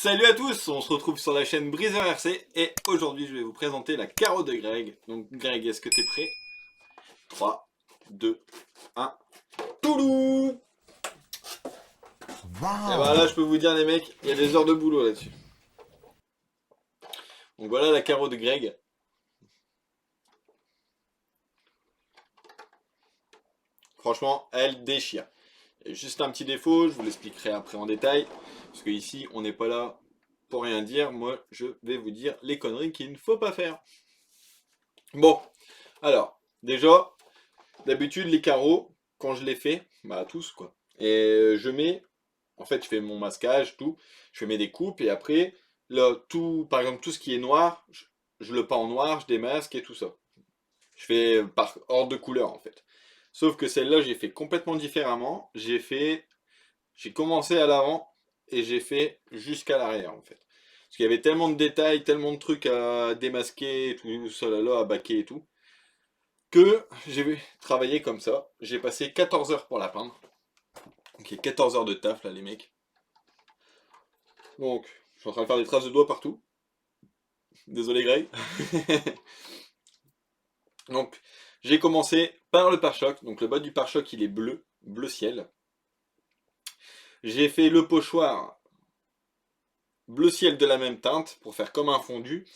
Salut à tous, on se retrouve sur la chaîne Briseur RC et aujourd'hui je vais vous présenter la carreau de Greg. Donc Greg, est-ce que t'es prêt? 3, 2, 1, Toulou! Et ben là je peux vous dire les mecs, il y a des heures de boulot là-dessus. Donc voilà la carreau de Greg. Franchement, elle déchire. Il y a juste un petit défaut, je vous l'expliquerai après en détail. Parce que ici on n'est pas là pour rien dire, moi je vais vous dire les conneries qu'il ne faut pas faire. Bon, alors, déjà, d'habitude les carreaux, quand je les fais, bah tous quoi. Et je mets, en fait je fais mon masquage, tout, je mets des coupes et après, là, tout, par exemple tout ce qui est noir, je le peins en noir, je démasque et tout ça. Je fais par ordre de couleur en fait. Sauf que celle-là j'ai fait complètement différemment, j'ai commencé à l'avant et j'ai fait jusqu'à l'arrière en fait. Parce qu'il y avait tellement de détails, tellement de trucs à démasquer, tout ça là, à baquer et tout, que j'ai travaillé comme ça. J'ai passé 14 heures pour la peindre. Donc il y a 14 heures de taf là les mecs. Donc je suis en train de faire des traces de doigts partout. Désolé Greg. Donc j'ai commencé par le pare-choc. Donc le bas du pare-choc il est bleu, bleu ciel. J'ai fait le pochoir bleu ciel de la même teinte pour faire comme un fondu.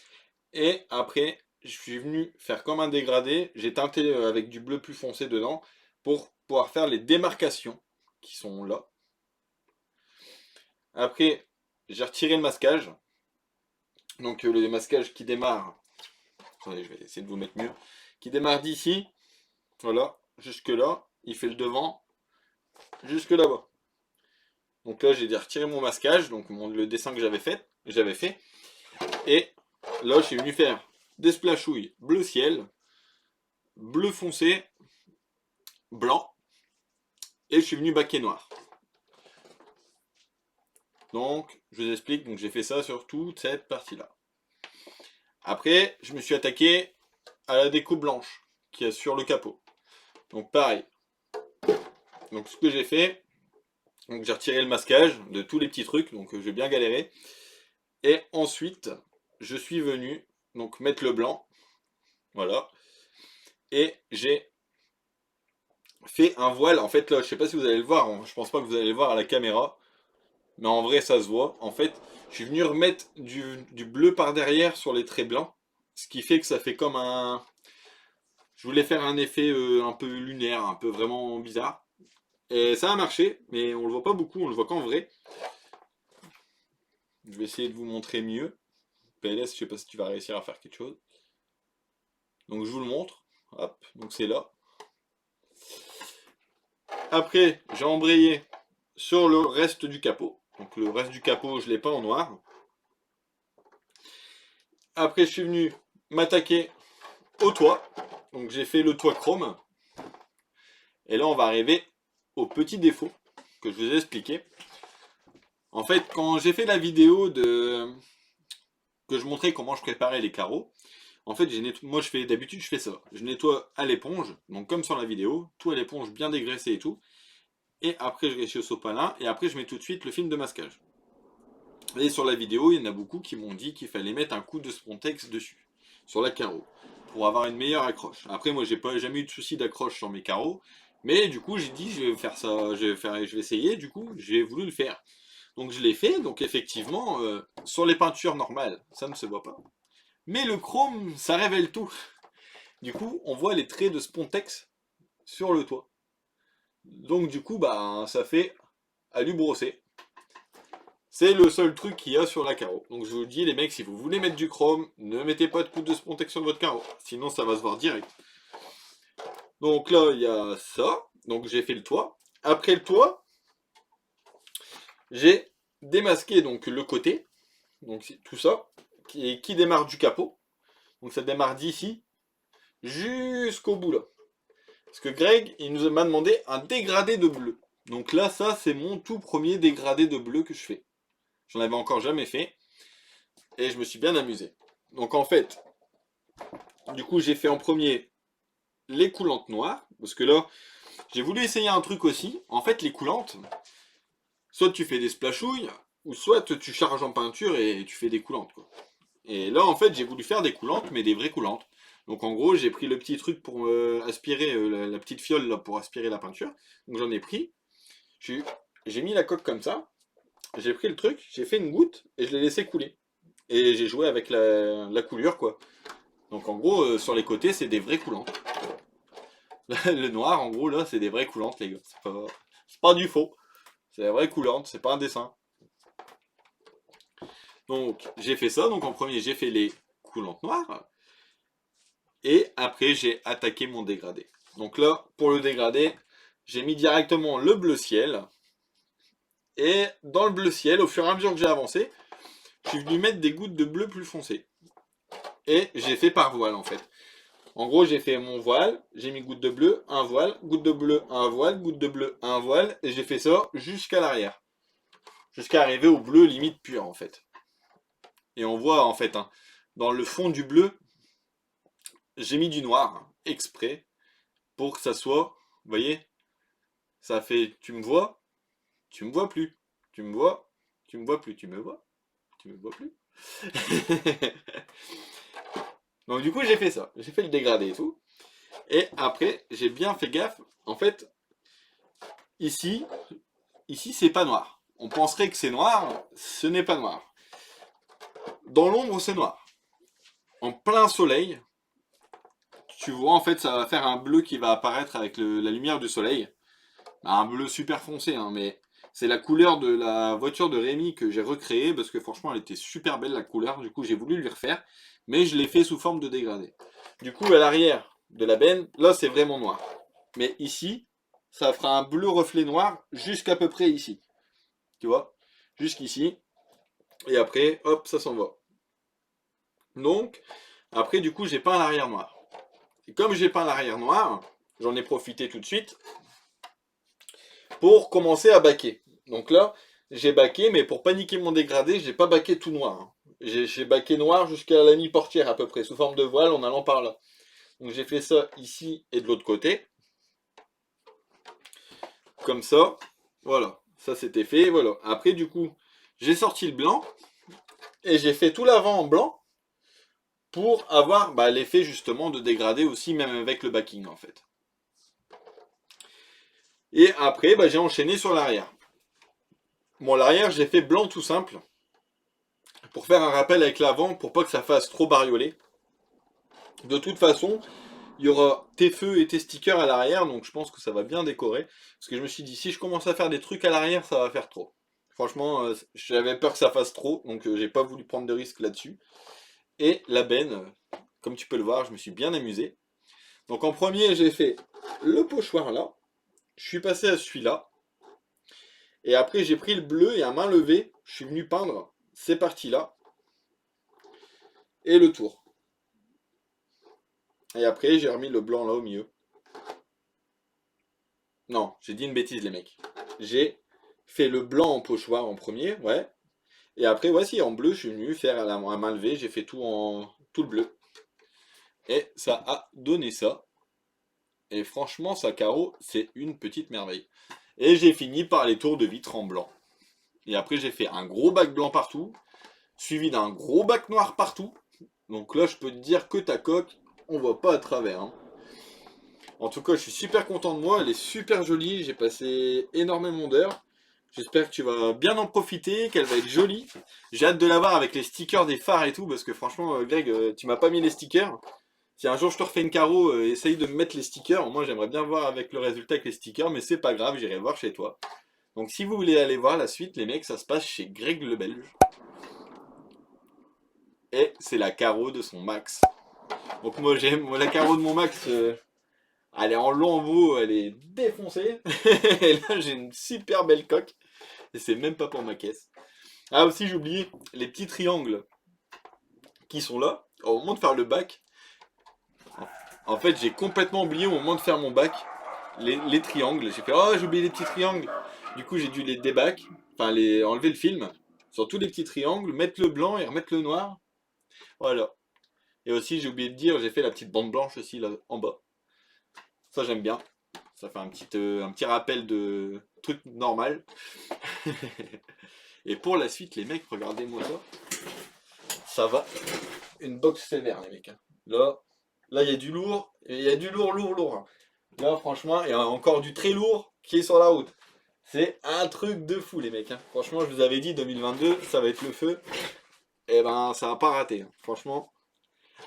Et après je suis venu faire comme un dégradé. J'ai teinté avec du bleu plus foncé dedans pour pouvoir faire les démarcations qui sont là. Après, j'ai retiré le masquage. Donc le masquage qui démarre, attendez, je vais essayer de vous mettre mieux, qui démarre d'ici, voilà, jusque là, il fait le devant, jusque là-bas. Donc là, j'ai retiré mon masquage, donc le dessin que j'avais fait, et là, je suis venu faire des splashdouilles bleu ciel, bleu foncé, blanc, et je suis venu baquer noir. Donc, je vous explique, donc j'ai fait ça sur toute cette partie-là. Après, je me suis attaqué à la découpe blanche qui est sur le capot. Donc pareil. Donc ce que j'ai fait, donc j'ai retiré le masquage de tous les petits trucs, donc j'ai bien galéré. Et ensuite, je suis venu donc mettre le blanc, voilà. Et j'ai fait un voile. En fait là, je sais pas si vous allez le voir, hein, je pense pas que vous allez le voir à la caméra, mais en vrai ça se voit. En fait, je suis venu remettre du bleu par derrière sur les traits blancs, ce qui fait que ça fait comme un. Je voulais faire un effet un peu lunaire, un peu vraiment bizarre. Et ça a marché, mais on le voit pas beaucoup, on le voit qu'en vrai. Je vais essayer de vous montrer mieux. PLS, je sais pas si tu vas réussir à faire quelque chose. Donc je vous le montre. Hop, donc c'est là. Après, j'ai embrayé sur le reste du capot. Donc le reste du capot, je l'ai peint en noir. Après, je suis venu m'attaquer au toit. Donc j'ai fait le toit chrome. Et là, on va arriver au petit défaut que je vous ai expliqué. En fait, quand j'ai fait la vidéo que je montrais comment je préparais les carreaux, en fait, moi d'habitude je fais ça. Je nettoie à l'éponge, donc comme sur la vidéo, tout à l'éponge bien dégraissé et tout. Et après je réussis au sopalin et après je mets tout de suite le film de masquage. Et sur la vidéo, il y en a beaucoup qui m'ont dit qu'il fallait mettre un coup de Spontex dessus, sur la carreau, pour avoir une meilleure accroche. Après moi j'ai pas jamais eu de souci d'accroche sur mes carreaux, mais du coup j'ai dit je vais faire ça, je vais essayer, du coup j'ai voulu le faire. Donc je l'ai fait, donc effectivement, sur les peintures normales, ça ne se voit pas. Mais le chrome, ça révèle tout. Du coup, on voit les traits de Spontex sur le toit. Donc du coup, bah, ça fait à lui brosser. C'est le seul truc qu'il y a sur la carreau. Donc je vous dis, les mecs, si vous voulez mettre du chrome, ne mettez pas de coupe de Spontex sur votre carreau. Sinon, ça va se voir direct. Donc là, il y a ça. Donc j'ai fait le toit. Après le toit, j'ai démasqué donc le côté. Donc tout ça, qui démarre du capot. Donc ça démarre d'ici jusqu'au bout là. Parce que Greg, il nous m'a demandé un dégradé de bleu. Donc là, ça, c'est mon tout premier dégradé de bleu que je fais. J'en avais encore jamais fait. Et je me suis bien amusé. Donc en fait, du coup, j'ai fait en premier les coulantes noires. Parce que là, j'ai voulu essayer un truc aussi. En fait, les coulantes, soit tu fais des splashdouilles, ou soit tu charges en peinture et tu fais des coulantes, quoi. Et là, en fait, j'ai voulu faire des coulantes, mais des vraies coulantes. Donc, en gros, j'ai pris le petit truc pour aspirer, la petite fiole là, pour aspirer la peinture. Donc, j'en ai pris. J'ai j'ai mis la coque comme ça. J'ai pris le truc, j'ai fait une goutte et je l'ai laissé couler. Et j'ai joué avec la coulure, quoi. Donc, en gros, sur les côtés, c'est des vraies coulantes. Le noir, en gros, là, c'est des vraies coulantes, les gars. C'est pas du faux. C'est la vraie coulante, c'est pas un dessin. Donc, j'ai fait ça. Donc, en premier, j'ai fait les coulantes noires. Et après, j'ai attaqué mon dégradé. Donc là, pour le dégradé, j'ai mis directement le bleu ciel. Et dans le bleu ciel, au fur et à mesure que j'ai avancé, je suis venu mettre des gouttes de bleu plus foncé. Et j'ai fait par voile, en fait. En gros, j'ai fait mon voile, j'ai mis goutte de bleu, un voile, goutte de bleu, un voile, goutte de bleu, un voile. Et j'ai fait ça jusqu'à l'arrière. Jusqu'à arriver au bleu limite pur, en fait. Et on voit, en fait, hein, dans le fond du bleu, j'ai mis du noir, exprès, pour que ça soit, vous voyez, ça fait, tu me vois plus, tu me vois plus, tu me vois plus. Donc du coup j'ai fait ça, j'ai fait le dégradé et tout. Et après j'ai bien fait gaffe, en fait, ici, ici c'est pas noir. On penserait que c'est noir, ce n'est pas noir. Dans l'ombre c'est noir. En plein soleil, tu vois en fait ça va faire un bleu qui va apparaître avec la lumière du soleil. Un bleu super foncé, hein, mais c'est la couleur de la voiture de Rémi que j'ai recréée parce que franchement elle était super belle la couleur. Du coup j'ai voulu lui refaire, mais je l'ai fait sous forme de dégradé. Du coup à l'arrière de la benne, là c'est vraiment noir. Mais ici, ça fera un bleu reflet noir jusqu'à peu près ici. Tu vois? Jusqu'ici. Et après, hop, ça s'en va. Donc, après du coup j'ai peint l'arrière noir. Et comme j'ai peint l'arrière noir, j'en ai profité tout de suite pour commencer à baquer. Donc là, j'ai baqué, mais pour paniquer mon dégradé, j'ai pas baqué tout noir, hein. J'ai baqué noir jusqu'à la mi-portière à peu près, sous forme de voile en allant par là. Donc j'ai fait ça ici et de l'autre côté. Comme ça. Voilà. Ça c'était fait. Voilà. Après du coup, j'ai sorti le blanc. Et j'ai fait tout l'avant en blanc. Pour avoir l'effet justement de dégradé aussi, même avec le backing en fait. Et après, j'ai enchaîné sur l'arrière. Bon, l'arrière, j'ai fait blanc tout simple. Pour faire un rappel avec l'avant, pour pas que ça fasse trop bariolé. De toute façon, il y aura tes feux et tes stickers à l'arrière, donc je pense que ça va bien décorer. Parce que je me suis dit, si je commence à faire des trucs à l'arrière, ça va faire trop. Franchement, j'avais peur que ça fasse trop, donc j'ai pas voulu prendre de risque là-dessus. Et la benne, comme tu peux le voir, je me suis bien amusé. Donc en premier, j'ai fait le pochoir là. Je suis passé à celui-là. Et après, j'ai pris le bleu et à main levée, je suis venu peindre ces parties-là. Et le tour. Et après, j'ai remis le blanc là au milieu. Non, j'ai dit une bêtise, les mecs. J'ai fait le blanc en pochoir en premier, ouais. Et après, voici, en bleu, je suis venu faire à main levée, j'ai fait tout le bleu. Et ça a donné ça. Et franchement, ça carreau, c'est une petite merveille. Et j'ai fini par les tours de vitre en blanc. Et après, j'ai fait un gros bac blanc partout, suivi d'un gros bac noir partout. Donc là, je peux te dire que ta coque, on voit pas à travers, hein. En tout cas, je suis super content de moi, elle est super jolie, j'ai passé énormément d'heures. J'espère que tu vas bien en profiter, qu'elle va être jolie. J'ai hâte de la voir avec les stickers des phares et tout, parce que franchement, Greg, tu m'as pas mis les stickers. Si un jour je te refais une carreau, essaye de me mettre les stickers. Moi, j'aimerais bien voir avec le résultat avec les stickers, mais c'est pas grave, j'irai voir chez toi. Donc si vous voulez aller voir la suite, les mecs, ça se passe chez Greg le Belge. Et c'est la carreau de son max. Donc moi, j'aime la carreau de mon max. Elle est en lambeaux, elle est défoncée. Et là, j'ai une super belle coque. Et c'est même pas pour ma caisse. Ah, aussi, j'ai oublié les petits triangles qui sont là. Au moment de faire le bac, en fait, j'ai complètement oublié au moment de faire mon bac les triangles. J'ai fait, oh, j'ai oublié les petits triangles. Du coup, j'ai dû les débac, enfin, enlever le film sur tous les petits triangles, mettre le blanc et remettre le noir. Voilà. Et aussi, j'ai oublié de dire, j'ai fait la petite bande blanche aussi là en bas. Ça, j'aime bien. Ça fait un petit rappel de truc normal. Et pour la suite, les mecs, regardez-moi ça. Ça va. Une box sévère, les mecs. Hein. Là, il y a du lourd. Et il y a du lourd. Hein. Là, franchement, il y a encore du très lourd qui est sur la route. C'est un truc de fou, les mecs. Hein. Franchement, je vous avais dit, 2022, ça va être le feu. Et ben, ça va pas rater. Hein. Franchement.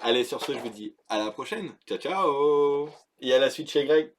Allez, sur ce, je vous dis à la prochaine. Ciao, ciao. Et à la suite chez Greg.